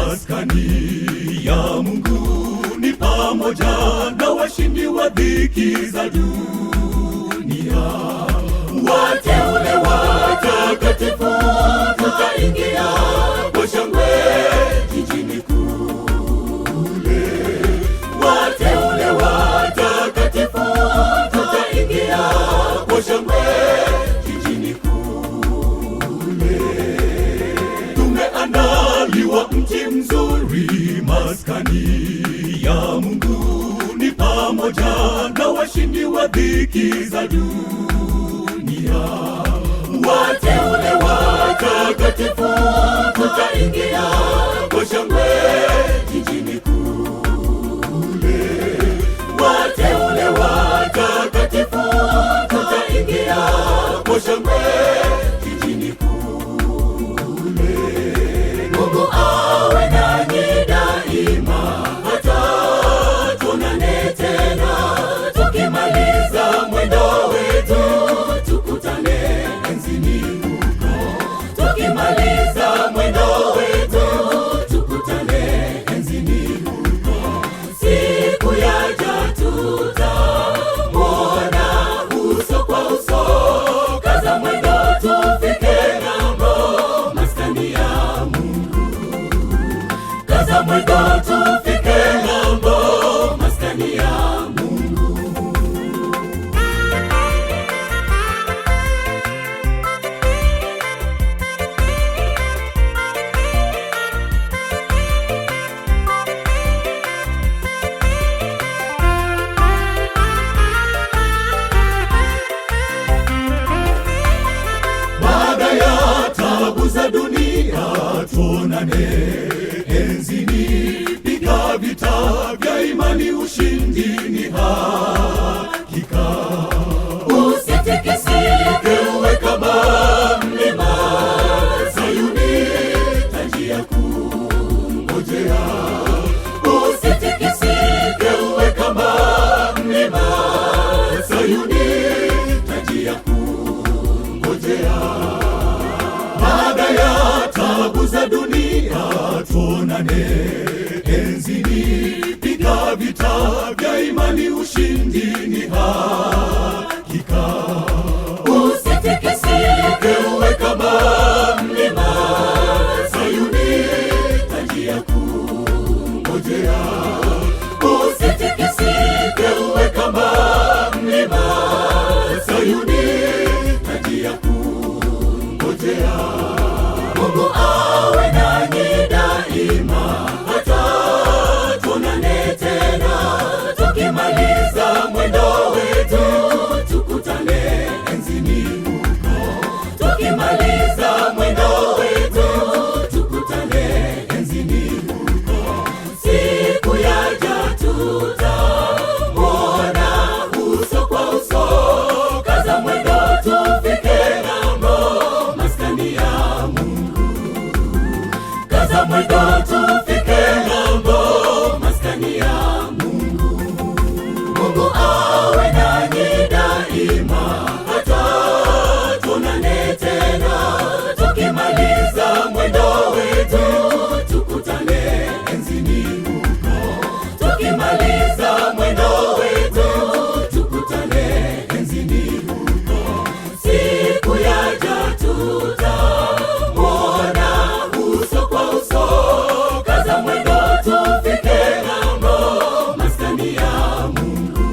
maskani ya Mungu ni pamoja na washindi wa dhiki za dunia. Wateule watakatifu tutaingia kwa shangwe jijini kule. Wateule watakatifu tutaingia kwa shangwe jijini kule. Tumeandaliwa mji mzuri, maskani ya Mungu ni pamoja na washindi wa dhiki za dunia. Wateule watakatifu tutaingia kwa shangwe jijini kule. Wateule watakatifu tutaingia kwa shangwe jijini kule. Mungu awe nanyi daima hata tuonane tena, tukimaliza mwendo wetu tukutane enzini huko. Tukimaliza mwendo wetu tukutane enzini huko. Siku yaja tutamwona uso kwa uso. Kaza mwendo tufike ng'ambo, maskani ya Mungu. Kaza mwendo tufike ng'ambo, maskani ya Mungu. Baada ya tabu za dunia tuonane enzini. Piga vita vya imani, ushindi ni hakika. Usitikisike, uwe kama mlima Sayuni, taji ya kungojea. Usitikisike, uwe kama mlima Sayuni, taji ya kungojea. Baada ya tabu za dunia tuonane enzini. Piga vita vya imani, ushindi ni hakika. Usitikisike, uwe kama mlima Sayuni, taji ya kungojea. Usitikisike, uwe kama mlima Sayuni, taji ya kungojea. Mungu awe nanyi daima hata tuonane tena, tukimaliza mwendo wetu tukutane enzini huko. Tukimaliza mwendo wetu tukutane enzini huko. Siku yaja tutamwona uso kwa uso. Kaza mwendo tufike ng'ambo, maskani ya Mungu. Kaza mwendo tufike ng'ambo, maskani ya Mungu. Mungu awe nanyi daima hata tuonane tena, tukimaliza mwendo wetu tukutane enzini huko. Tukimaliza mwendo wetu tukutane enzini huko. Siku yaja tutamwona uso kwa uso. Kaza mwendo tufike ng'ambo, maskani ya Mungu.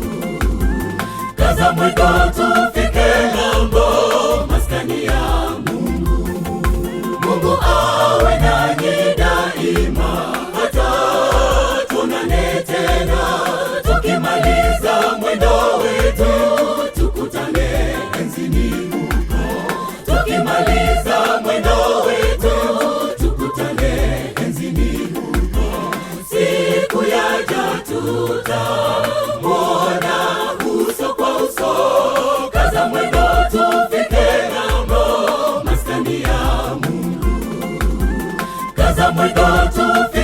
Kaza mwendo tufike ng'ambo, maskani ya Mungu. Mungu awe nanyi daima hata tuonane tena, tukimaliza mwendo wetu tukutane enzini huko. Tukimaliza mwendo wetu tukutane enzini huko. Siku yaja tutamwona uso kwa uso. Kaza mwendo tufike ng'ambo, maskani ya Mungu. Kaza mwendo tufike